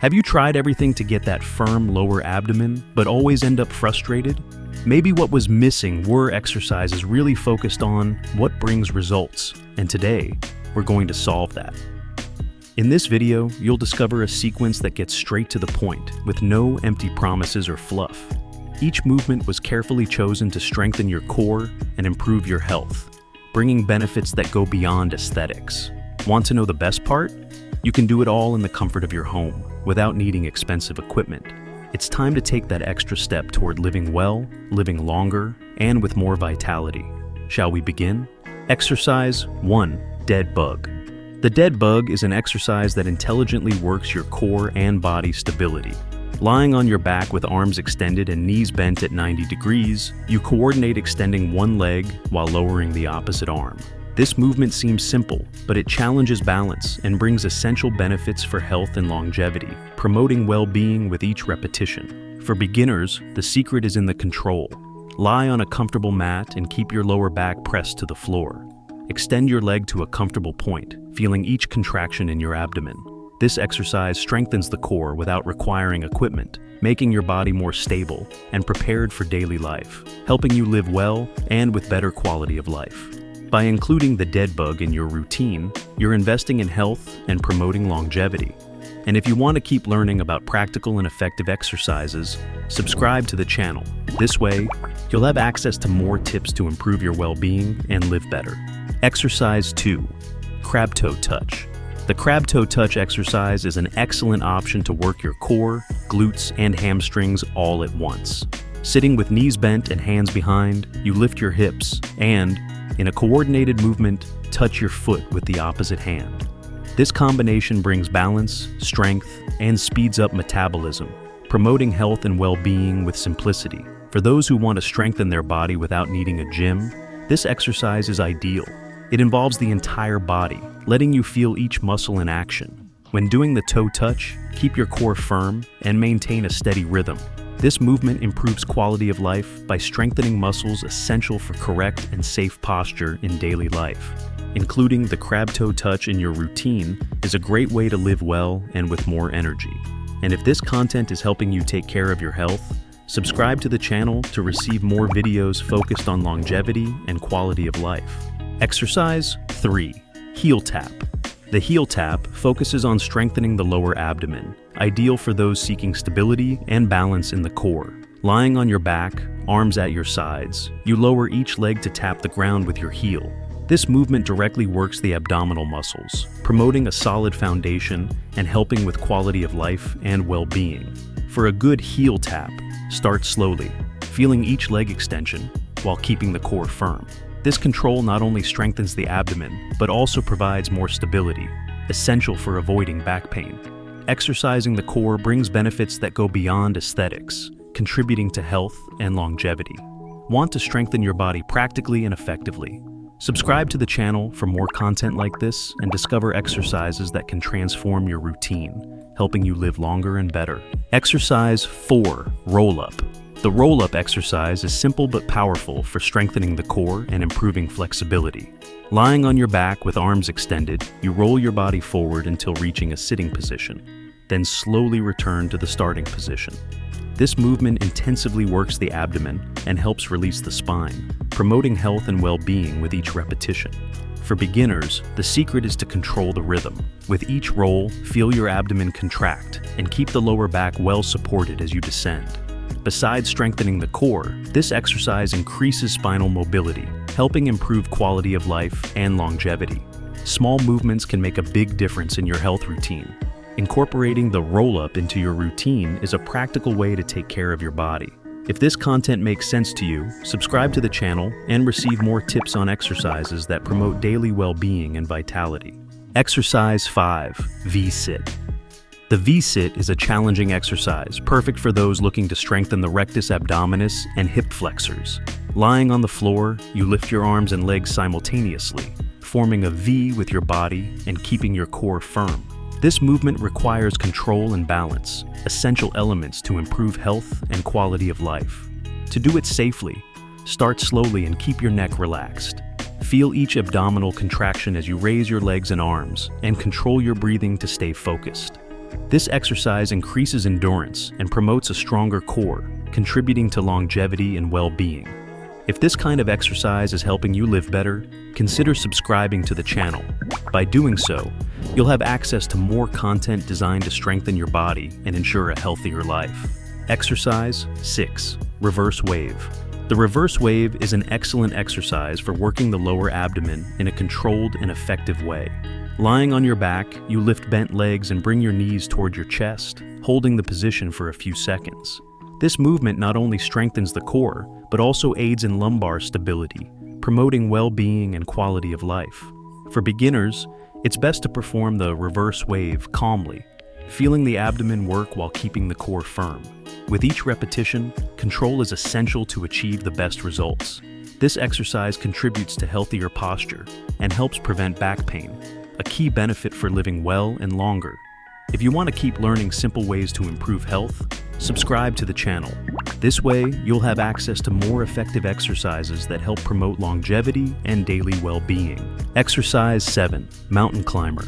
Have you tried everything to get that firm lower abdomen, but always end up frustrated? Maybe what was missing were exercises really focused on what brings results, and today, we're going to solve that. In this video, you'll discover a sequence that gets straight to the point, with no empty promises or fluff. Each movement was carefully chosen to strengthen your core and improve your health, bringing benefits that go beyond aesthetics. Want to know the best part? You can do it all in the comfort of your home, without needing expensive equipment. It's time to take that extra step toward living well, living longer, and with more vitality. Shall we begin? Exercise 1. Deadbug. The Deadbug is an exercise that intelligently works your core and body stability. Lying on your back with arms extended and knees bent at 90 degrees, you coordinate extending one leg while lowering the opposite arm. This movement seems simple, but it challenges balance and brings essential benefits for health and longevity, promoting well-being with each repetition. For beginners, the secret is in the control. Lie on a comfortable mat and keep your lower back pressed to the floor. Extend your leg to a comfortable point, feeling each contraction in your abdomen. This exercise strengthens the core without requiring equipment, making your body more stable and prepared for daily life, helping you live well and with better quality of life. By including the Deadbug in your routine, you're investing in health and promoting longevity. And if you want to keep learning about practical and effective exercises, subscribe to the channel. This way, you'll have access to more tips to improve your well-being and live better. Exercise 2. Crab Toe Touch. The Crab Toe Touch exercise is an excellent option to work your core, glutes, and hamstrings all at once. Sitting with knees bent and hands behind, you lift your hips and, in a coordinated movement, touch your foot with the opposite hand. This combination brings balance, strength, and speeds up metabolism, promoting health and well-being with simplicity. For those who want to strengthen their body without needing a gym, this exercise is ideal. It involves the entire body, letting you feel each muscle in action. When doing the toe touch, keep your core firm and maintain a steady rhythm. This movement improves quality of life by strengthening muscles essential for correct and safe posture in daily life. Including the crab toe touch in your routine is a great way to live well and with more energy. And if this content is helping you take care of your health, subscribe to the channel to receive more videos focused on longevity and quality of life. Exercise 3. Heel Tap. The heel tap focuses on strengthening the lower abdomen, ideal for those seeking stability and balance in the core. Lying on your back, arms at your sides, you lower each leg to tap the ground with your heel. This movement directly works the abdominal muscles, promoting a solid foundation and helping with quality of life and well-being. For a good heel tap, start slowly, feeling each leg extension while keeping the core firm. This control not only strengthens the abdomen, but also provides more stability, essential for avoiding back pain. Exercising the core brings benefits that go beyond aesthetics, contributing to health and longevity. Want to strengthen your body practically and effectively? Subscribe to the channel for more content like this and discover exercises that can transform your routine, helping you live longer and better. Exercise 4. Roll-Up. The roll-up exercise is simple but powerful for strengthening the core and improving flexibility. Lying on your back with arms extended, you roll your body forward until reaching a sitting position, then slowly return to the starting position. This movement intensively works the abdomen and helps release the spine, promoting health and well-being with each repetition. For beginners, the secret is to control the rhythm. With each roll, feel your abdomen contract and keep the lower back well supported as you descend. Besides strengthening the core, this exercise increases spinal mobility, helping improve quality of life and longevity. Small movements can make a big difference in your health routine. Incorporating the roll-up into your routine is a practical way to take care of your body. If this content makes sense to you, subscribe to the channel and receive more tips on exercises that promote daily well-being and vitality. Exercise 5. V-Sit. The V-sit is a challenging exercise, perfect for those looking to strengthen the rectus abdominis and hip flexors. Lying on the floor, you lift your arms and legs simultaneously, forming a V with your body and keeping your core firm. This movement requires control and balance, essential elements to improve health and quality of life. To do it safely, start slowly and keep your neck relaxed. Feel each abdominal contraction as you raise your legs and arms, and control your breathing to stay focused. This exercise increases endurance and promotes a stronger core, contributing to longevity and well-being. If this kind of exercise is helping you live better, consider subscribing to the channel. By doing so, you'll have access to more content designed to strengthen your body and ensure a healthier life. Exercise 6. Reverse wave. The reverse wave is an excellent exercise for working the lower abdomen in a controlled and effective way. Lying on your back, you lift bent legs and bring your knees toward your chest, holding the position for a few seconds. This movement not only strengthens the core, but also aids in lumbar stability, promoting well-being and quality of life. For beginners, it's best to perform the reverse wave calmly, feeling the abdomen work while keeping the core firm. With each repetition, control is essential to achieve the best results. This exercise contributes to healthier posture and helps prevent back pain, a key benefit for living well and longer. If you want to keep learning simple ways to improve health, subscribe to the channel. This way, you'll have access to more effective exercises that help promote longevity and daily well-being. Exercise 7. Mountain climber.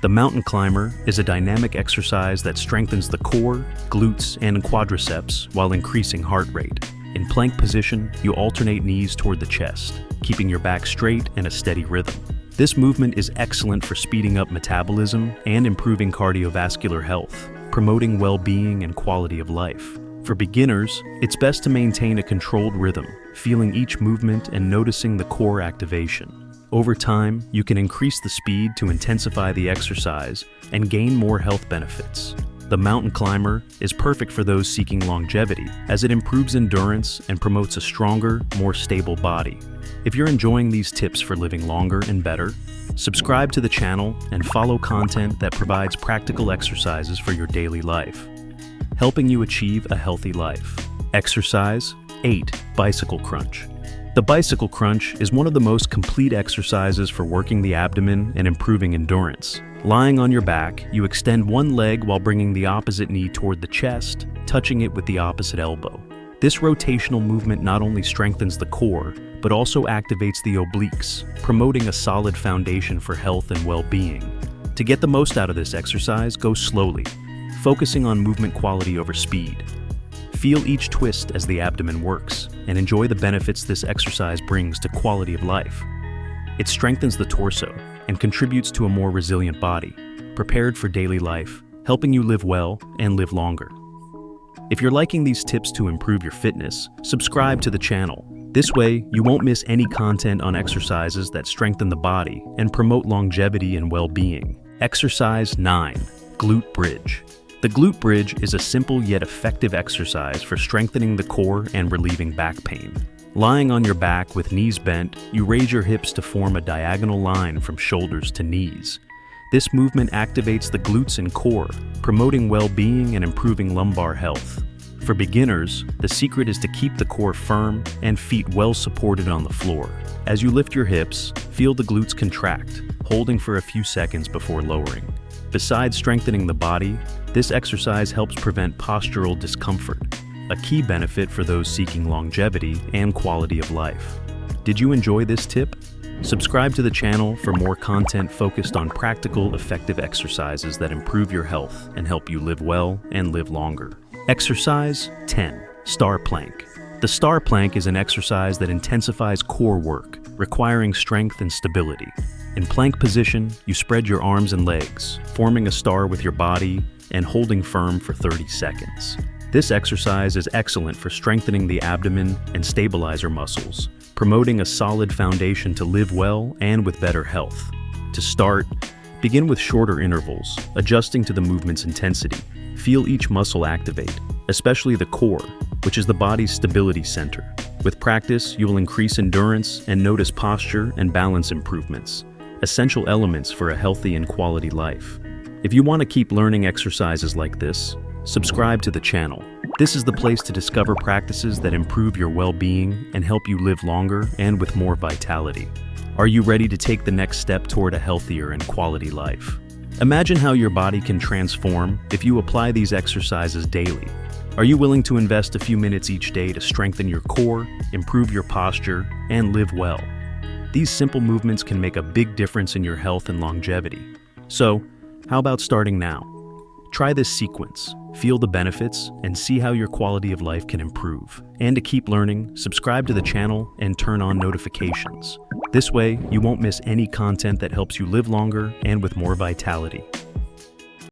The mountain climber is a dynamic exercise that strengthens the core, glutes, and quadriceps while increasing heart rate. In plank position, you alternate knees toward the chest, keeping your back straight and a steady rhythm. This movement is excellent for speeding up metabolism and improving cardiovascular health, promoting well-being and quality of life. For beginners, it's best to maintain a controlled rhythm, feeling each movement and noticing the core activation. Over time, you can increase the speed to intensify the exercise and gain more health benefits. The mountain climber is perfect for those seeking longevity, as it improves endurance and promotes a stronger, more stable body. If you're enjoying these tips for living longer and better, subscribe to the channel and follow content that provides practical exercises for your daily life, helping you achieve a healthy life. Exercise 8. Bicycle crunch. The bicycle crunch is one of the most complete exercises for working the abdomen and improving endurance. Lying on your back, you extend one leg while bringing the opposite knee toward the chest, touching it with the opposite elbow. This rotational movement not only strengthens the core, but also activates the obliques, promoting a solid foundation for health and well-being. To get the most out of this exercise, go slowly, focusing on movement quality over speed. Feel each twist as the abdomen works, and enjoy the benefits this exercise brings to quality of life. It strengthens the torso and contributes to a more resilient body, prepared for daily life, helping you live well and live longer. If you're liking these tips to improve your fitness, subscribe to the channel. This way, you won't miss any content on exercises that strengthen the body and promote longevity and well-being. Exercise 9. Glute bridge. The glute bridge is a simple yet effective exercise for strengthening the core and relieving back pain. Lying on your back with knees bent, you raise your hips to form a diagonal line from shoulders to knees. This movement activates the glutes and core, promoting well-being and improving lumbar health. For beginners, the secret is to keep the core firm and feet well supported on the floor. As you lift your hips, feel the glutes contract, holding for a few seconds before lowering. Besides strengthening the body, this exercise helps prevent postural discomfort, a key benefit for those seeking longevity and quality of life. Did you enjoy this tip? Subscribe to the channel for more content focused on practical, effective exercises that improve your health and help you live well and live longer. Exercise 10. Star plank. The star plank is an exercise that intensifies core work, requiring strength and stability. In plank position, you spread your arms and legs, forming a star with your body and holding firm for 30 seconds. This exercise is excellent for strengthening the abdomen and stabilizer muscles, promoting a solid foundation to live well and with better health. To start, begin with shorter intervals, adjusting to the movement's intensity. Feel each muscle activate, especially the core, which is the body's stability center. With practice, you will increase endurance and notice posture and balance improvements, essential elements for a healthy and quality life. If you want to keep learning exercises like this, subscribe to the channel. This is the place to discover practices that improve your well-being and help you live longer and with more vitality. Are you ready to take the next step toward a healthier and quality life? Imagine how your body can transform if you apply these exercises daily. Are you willing to invest a few minutes each day to strengthen your core, improve your posture, and live well? These simple movements can make a big difference in your health and longevity. So, how about starting now? Try this sequence, feel the benefits, and see how your quality of life can improve. And to keep learning, subscribe to the channel and turn on notifications. This way, you won't miss any content that helps you live longer and with more vitality.